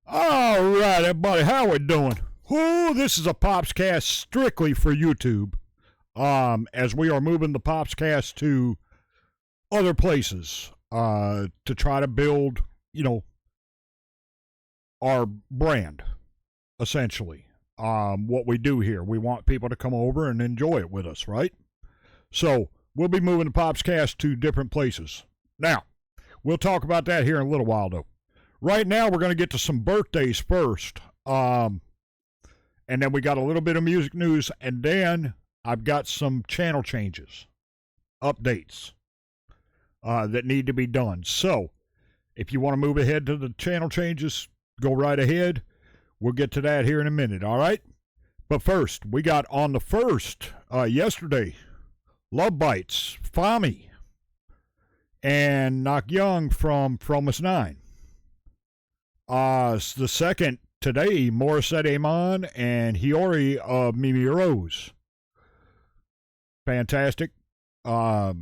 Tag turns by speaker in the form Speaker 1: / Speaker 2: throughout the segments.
Speaker 1: All right, everybody, how we doing? Whoo, this is a Popzcast strictly for YouTube. As we are moving the Popzcast to other places, to try to build, our brand, essentially. What we do here, we want people to come over and enjoy it with us, right? So we'll be moving the Popzcast to different places. Now, we'll talk about that here in a little while, though. Right now, we're going to get to some birthdays first. And then we got a little bit of music news. And then I've got some channel changes, updates that need to be done. So if you want to move ahead to the channel changes, go right ahead. We'll get to that here in a minute, all right? But first, we got on the 1st, yesterday, Love Bites, Fami, and Knock Young from Us 9. The second today, Morissette Amon and Hiyori of Mimi Rose. Fantastic. Happy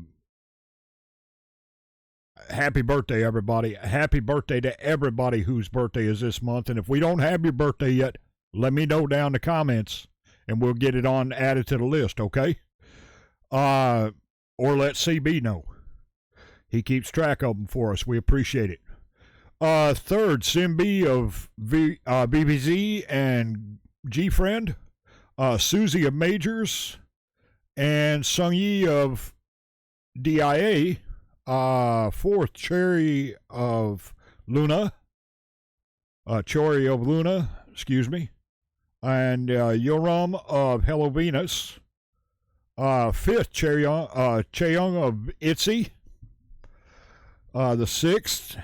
Speaker 1: birthday, everybody. Happy birthday to everybody whose birthday is this month. And if we don't have your birthday yet, let me know down in the comments and we'll get it added to the list, okay? Or let CB know. He keeps track of them for us. We appreciate it. Third, Simbi of BBZ and G-Friend, Susie of Majors, and Sungyi of DIA. Fourth, Cherry of Luna, excuse me, and Yoram of Hello Venus. Fifth, Chaeyoung of Itzy. The sixth,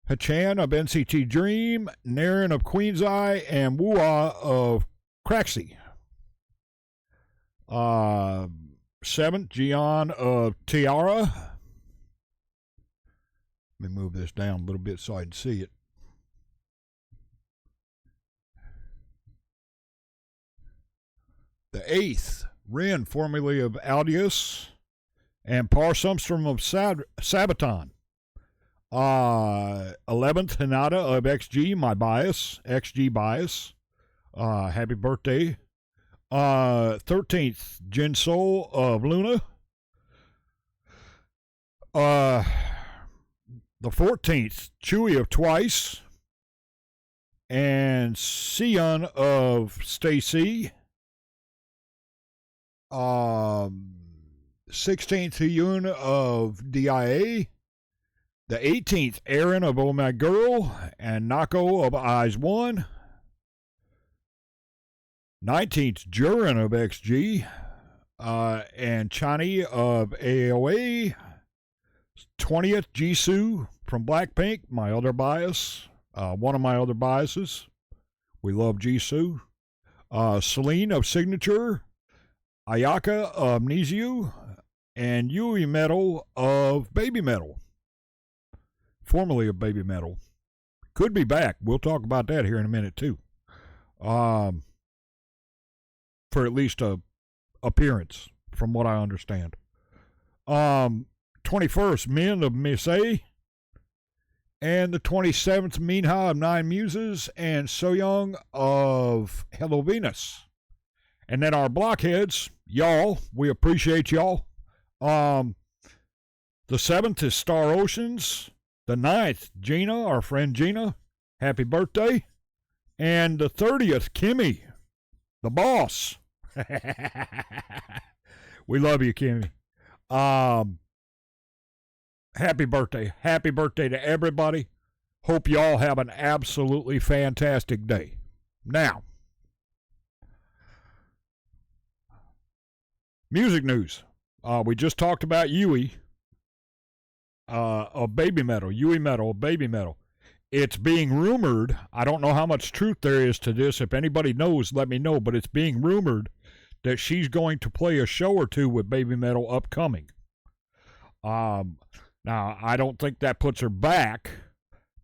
Speaker 1: Hachan of NCT Dream, Naren of Queen's Eye, and Wua of Craxy. Seventh, Gian of Tiara. Let me move this down a little bit so I can see it. The eighth, Rin, formerly of Aldius, and Par Sumstrom of Sabaton. 11th, Hinata of XG, my bias, XG bias. Happy birthday. 13th, Jin Sol of Luna. The 14th, Chewy of Twice. And Sion of Stacy. 16th, Hyun of DIA. The 18th, Aaron of Oh My Girl. And Nako of Eyes One. 19th, Jurin of XG, and Chani of AOA. 20th, Jisoo from Blackpink, my other bias, one of my other biases. We love Jisoo. Celine of Signature, Ayaka of Niziu, and Yui Metal of Baby Metal, formerly of Baby Metal. Could be back. We'll talk about that here in a minute, too. For at least a appearance, from what I understand. 21st, Min of Misei, and the 27th, Minha of Nine Muses, and Soyoung of Hello Venus. And then our blockheads, y'all, we appreciate y'all. The 7th is Star Oceans. The 9th, Gina, our friend Gina. Happy birthday. And the 30th, Kimmy, the boss. We love you, Kimmy. Happy birthday. Happy birthday to everybody. Hope you all have an absolutely fantastic day. Now, music news. We just talked about Yui of Baby Metal. Yui Metal of Baby Metal. It's being rumored. I don't know how much truth there is to this. If anybody knows, let me know. But it's being rumored that she's going to play a show or two with Baby Metal upcoming. Now, I don't think that puts her back,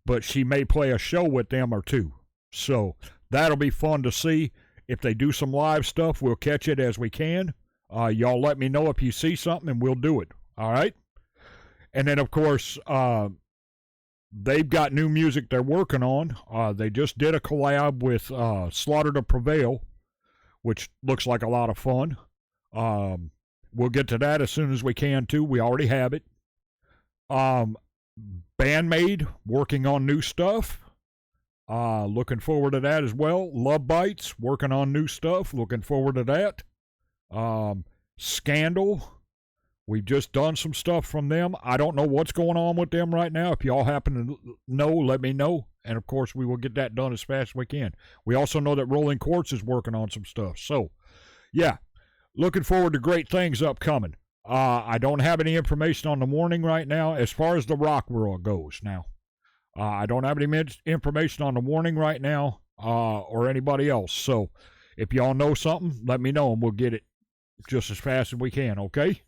Speaker 1: but she may play a show with them or two. So that'll be fun to see. If they do some live stuff, we'll catch it as we can. Y'all let me know if you see something, and we'll do it. All right? And then, of course, they've got new music they're working on. They just did a collab with Slaughter to Prevail, which looks like a lot of fun. We'll get to that as soon as we can, too. We already have it. Bandmade, working on new stuff. Looking forward to that as well. Love Bites, working on new stuff. Looking forward to that. Scandal, we've just done some stuff from them. I don't know what's going on with them right now. If y'all happen to know, let me know. And, of course, we will get that done as fast as we can. We also know that Rolling Quartz is working on some stuff. So, yeah, looking forward to great things upcoming. I don't have any information on the warning right now as far as the rock world goes now. I don't have any information on the warning right now or anybody else. So if y'all know something, let me know and we'll get it just as fast as we can, okay?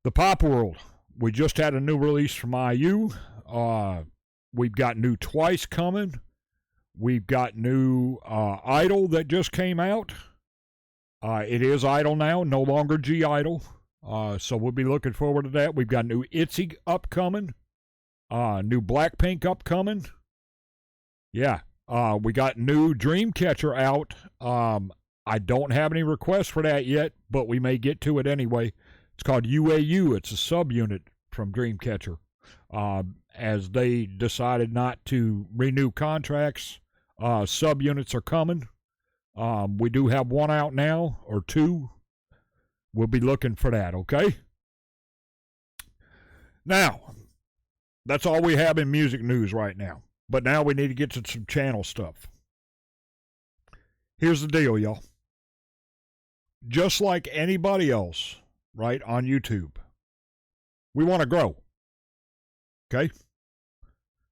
Speaker 1: The pop world. We just had a new release from IU. We've got new Twice coming. We've got new Idol that just came out. It is Idol now, no longer G Idol. So we'll be looking forward to that. We've got new ITZY upcoming. New Blackpink upcoming. Yeah. We got new Dreamcatcher out. I don't have any requests for that yet, but we may get to it anyway. It's called UAU. It's a subunit from Dreamcatcher. As they decided not to renew contracts, subunits are coming. We do have one out now, or two. We'll be looking for that, okay? Now, that's all we have in music news right now. But now we need to get to some channel stuff. Here's the deal, y'all. Just like anybody else, right, on YouTube, we want to grow. Okay?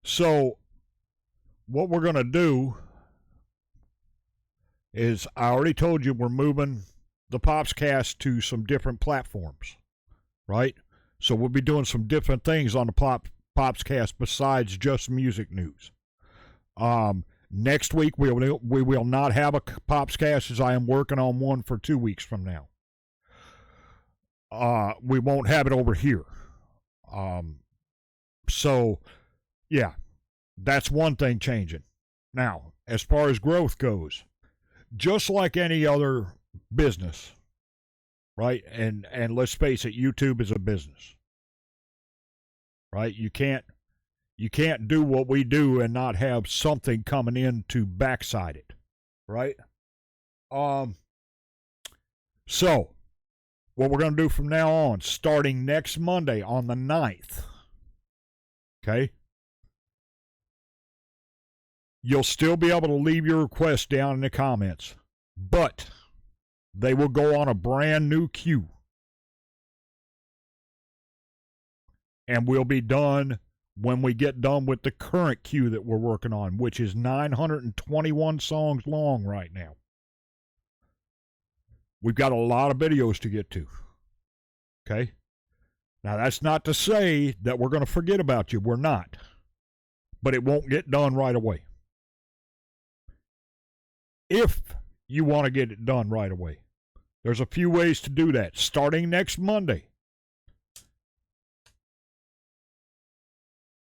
Speaker 1: So, what we're going to do is, I already told you we're moving the Popzcast to some different platforms, right? So we'll be doing some different things on the Popzcast besides just music news. Next week we will not have a Popzcast, as I am working on one for 2 weeks from now. We won't have it over here. So, yeah, that's one thing changing. Now, as far as growth goes, just like any other business, right? And let's face it, YouTube is a business, right? You can't do what we do and not have something coming in to backside it, right? So what we're going to do from now on, starting next Monday on the 9th, okay? You'll still be able to leave your request down in the comments, but they will go on a brand new queue. And we'll be done when we get done with the current queue that we're working on, which is 921 songs long right now. We've got a lot of videos to get to. Okay? Now, that's not to say that we're going to forget about you. We're not. But it won't get done right away. If you want to get it done right away, there's a few ways to do that. Starting next Monday.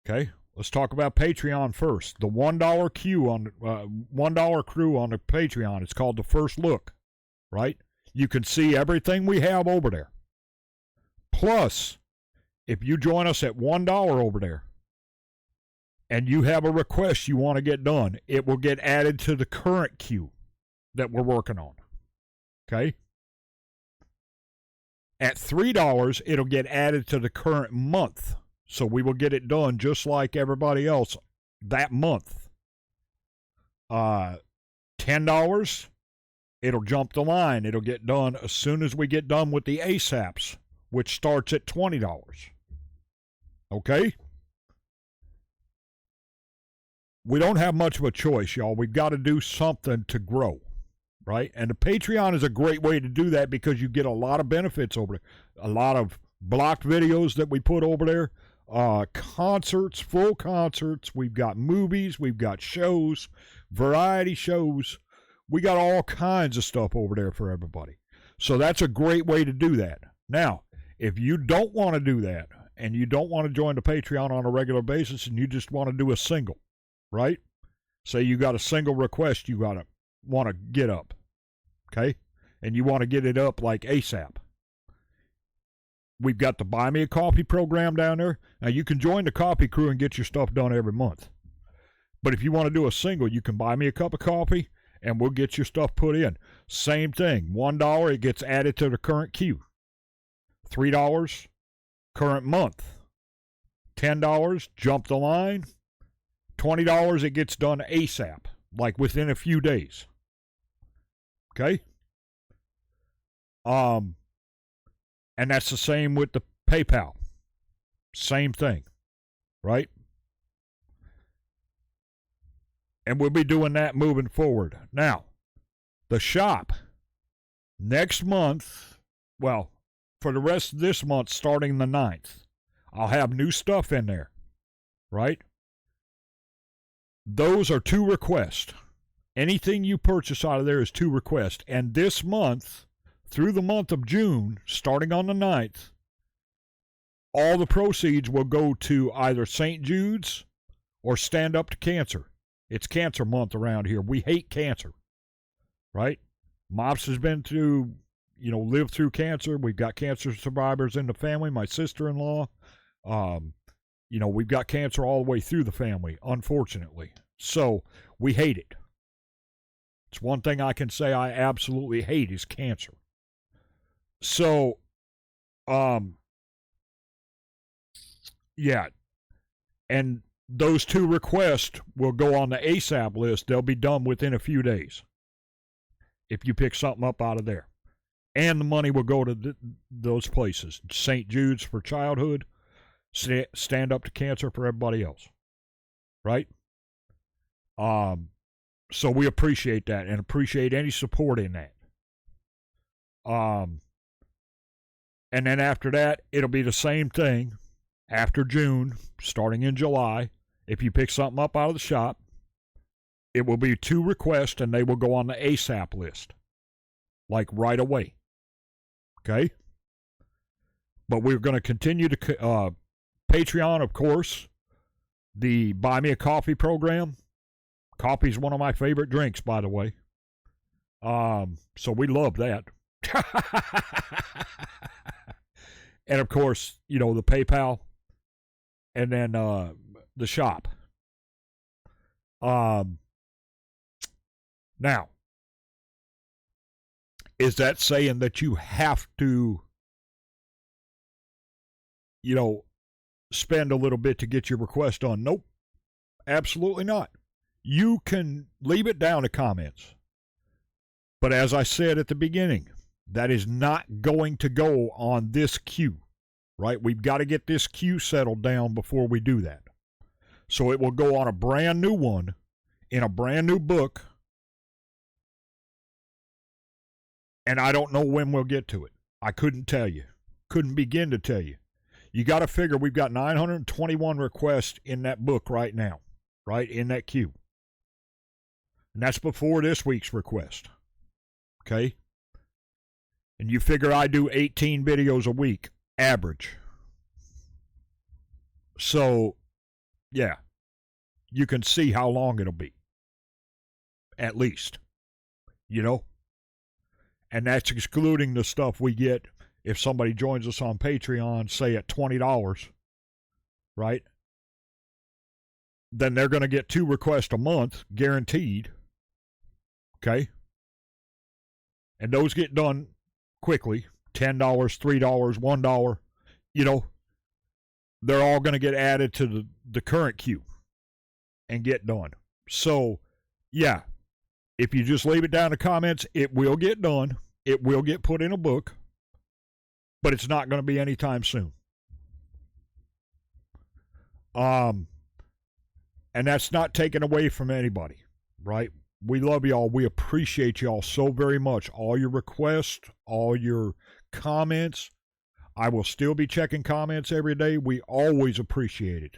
Speaker 1: Okay, let's talk about Patreon first. The $1 queue on $1 crew on the Patreon. It's called the First Look, right? You can see everything we have over there. Plus, if you join us at $1 over there, and you have a request you want to get done, it will get added to the current queue that we're working on. Okay? At $3, it'll get added to the current month. So we will get it done just like everybody else that month. $10, it'll jump the line. It'll get done as soon as we get done with the ASAPs, which starts at $20. Okay? We don't have much of a choice, y'all. We've got to do something to grow, right? And the Patreon is a great way to do that because you get a lot of benefits over there. A lot of blocked videos that we put over there. Concerts, full concerts. We've got movies. We've got shows, variety shows. We got all kinds of stuff over there for everybody. So that's a great way to do that. Now, if you don't want to do that and you don't want to join the Patreon on a regular basis and you just want to do a single, right? Say you got a single request you want to get up, okay? And you want to get it up like ASAP. We've got the Buy Me a Coffee program down there. Now, you can join the coffee crew and get your stuff done every month. But if you want to do a single, you can buy me a cup of coffee, and we'll get your stuff put in. Same thing. $1, it gets added to the current queue. $3, current month. $10, jump the line. $20, it gets done ASAP, like within a few days. Okay? And that's the same with the PayPal. Same thing, right? And we'll be doing that moving forward. Now, the shop, next month, well, for the rest of this month, starting the 9th, I'll have new stuff in there, right? Those are 2 requests. Anything you purchase out of there is 2 requests. And this month, through the month of June, starting on the 9th, all the proceeds will go to either St. Jude's or Stand Up to Cancer. It's cancer month around here. We hate cancer, right? Mops has been through, lived through cancer. We've got cancer survivors in the family. My sister-in-law, we've got cancer all the way through the family, unfortunately. So we hate it. It's one thing I can say I absolutely hate is cancer. So, yeah, and those 2 requests will go on the ASAP list. They'll be done within a few days if you pick something up out of there. And the money will go to those places. St. Jude's for childhood, Stand Up to Cancer for everybody else, right? So we appreciate that and appreciate any support in that. And then after that, it'll be the same thing after June, starting in July. If you pick something up out of the shop, it will be 2 requests, and they will go on the ASAP list, like right away. Okay? But we're going to continue to Patreon, of course, the Buy Me a Coffee program. Coffee's one of my favorite drinks, by the way. So we love that. And of course, the PayPal, and then the shop. Now, is that saying that you have to, spend a little bit to get your request done? Nope, absolutely not. You can leave it down in the comments. But as I said at the beginning, that is not going to go on this queue, right? We've got to get this queue settled down before we do that. So it will go on a brand new one in a brand new book. And I don't know when we'll get to it. I couldn't tell you. Couldn't begin to tell you. You got to figure we've got 921 requests in that book right now, right? In that queue. And that's before this week's request. Okay? And you figure I do 18 videos a week, average. So, yeah, you can see how long it'll be. At least. And that's excluding the stuff we get if somebody joins us on Patreon, say at $20, right? Then they're going to get 2 requests a month, guaranteed. Okay? And those get done quickly. $10, $3, $1. They're all going to get added to the current queue and get done. So, yeah, if you just leave it down in the comments, it will get done. It will get put in a book. But it's not going to be anytime soon. And that's not taken away from anybody, right? We love y'all. We appreciate y'all so very much. All your requests, all your comments. I will still be checking comments every day. We always appreciate it.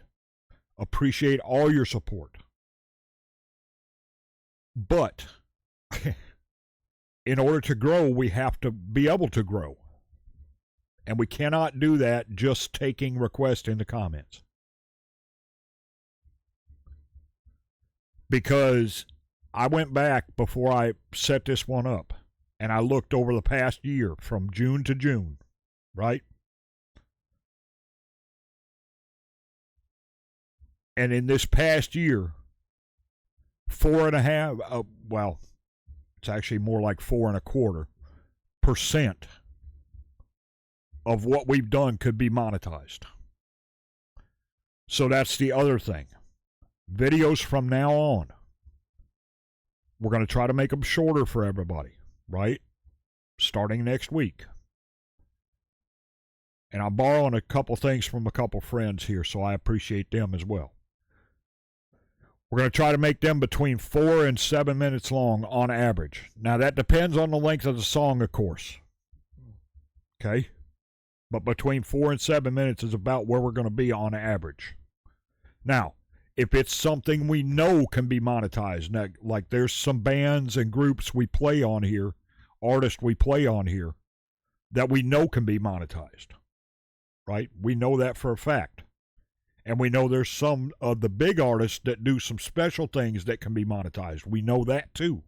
Speaker 1: Appreciate all your support. But in order to grow, we have to be able to grow. And we cannot do that just taking requests in the comments. Because I went back before I set this one up, and I looked over the past year from June to June, right? And in this past year, 4.5, well, it's actually more like 4.25% of what we've done could be monetized. So that's the other thing. Videos from now on, we're going to try to make them shorter for everybody, right? Starting next week. And I'm borrowing a couple things from a couple friends here, so I appreciate them as well. We're going to try to make them between 4 and 7 minutes long on average. Now, that depends on the length of the song, of course. Okay? But between 4 and 7 minutes is about where we're going to be on average. Now, if it's something we know can be monetized, like there's some bands and groups we play on here, artists we play on here, that we know can be monetized, right? We know that for a fact. And we know there's some of the big artists that do some special things that can be monetized. We know that too.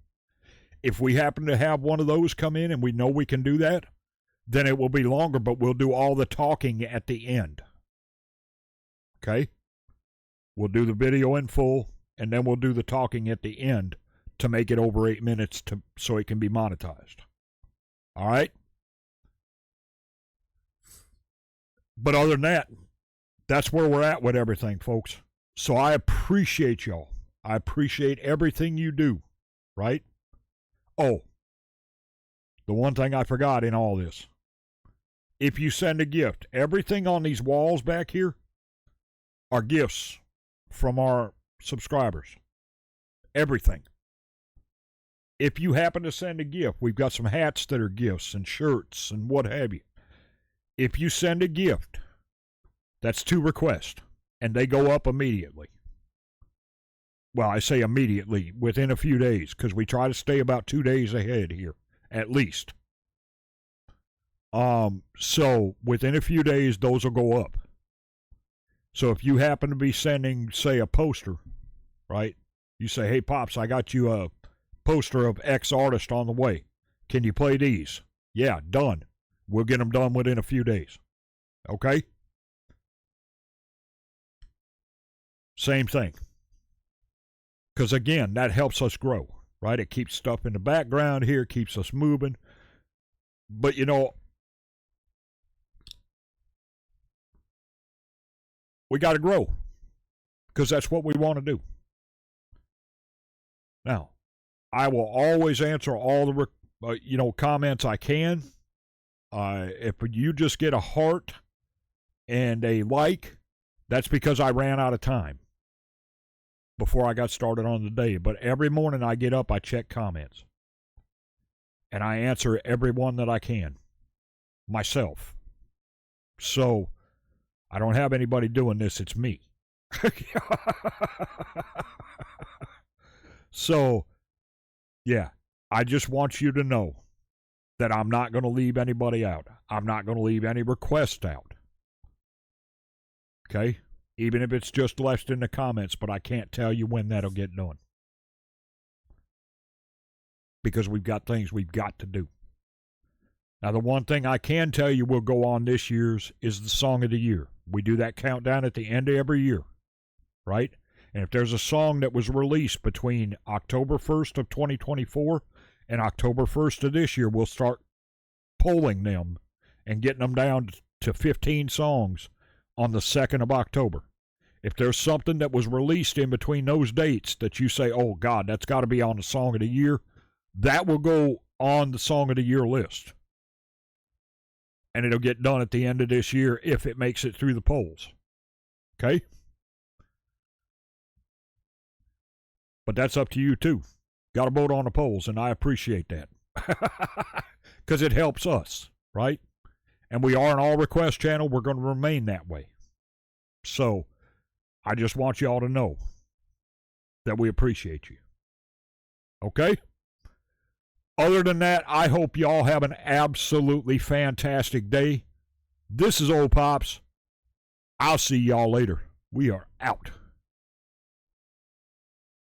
Speaker 1: If we happen to have one of those come in and we know we can do that, then it will be longer, but we'll do all the talking at the end. Okay? We'll do the video in full, and then we'll do the talking at the end to make it over 8 minutes so it can be monetized. All right? But other than that, that's where we're at with everything, folks. So I appreciate y'all. I appreciate everything you do, right? Oh, the one thing I forgot in all this. If you send a gift, everything on these walls back here are gifts from our subscribers. Everything. If you happen to send a gift, we've got some hats that are gifts and shirts and what have you. If you send a gift, that's 2 requests, and they go up immediately. Well, I say immediately, within a few days, because we try to stay about 2 days ahead here, at least. So within a few days, those will go up. So if you happen to be sending, say, a poster, right? You say, hey, Pops, I got you a poster of X artist on the way. Can you play these? Yeah, done. We'll get them done within a few days. Okay? Same thing. Because, again, that helps us grow, right? It keeps stuff in the background here, keeps us moving. But, you know, we got to grow because that's what we want to do. Now, I will always answer all the comments I can. If you just get a heart and a like, that's because I ran out of time before I got started on the day. But every morning I get up, I check comments. And I answer every one that I can myself. So I don't have anybody doing this. It's me. So, yeah, I just want you to know that I'm not going to leave anybody out. I'm not going to leave any request out. Okay? Even if it's just left in the comments, but I can't tell you when that'll get done. Because we've got things we've got to do. Now, the one thing I can tell you will go on this year's is the Song of the Year. We do that countdown at the end of every year, right? And if there's a song that was released between October 1st of 2024 and October 1st of this year, we'll start polling them and getting them down to 15 songs on the 2nd of October. If there's something that was released in between those dates that you say, oh, God, that's got to be on the Song of the Year, that will go on the Song of the Year list. And it'll get done at the end of this year if it makes it through the polls. Okay? But that's up to you, too. Got to vote on the polls, and I appreciate that. Because it helps us, right? And we are an all-request channel. We're going to remain that way. So, I just want you all to know that we appreciate you. Okay? Other than that, I hope y'all have an absolutely fantastic day. This is Old Pops. I'll see y'all later. We are out.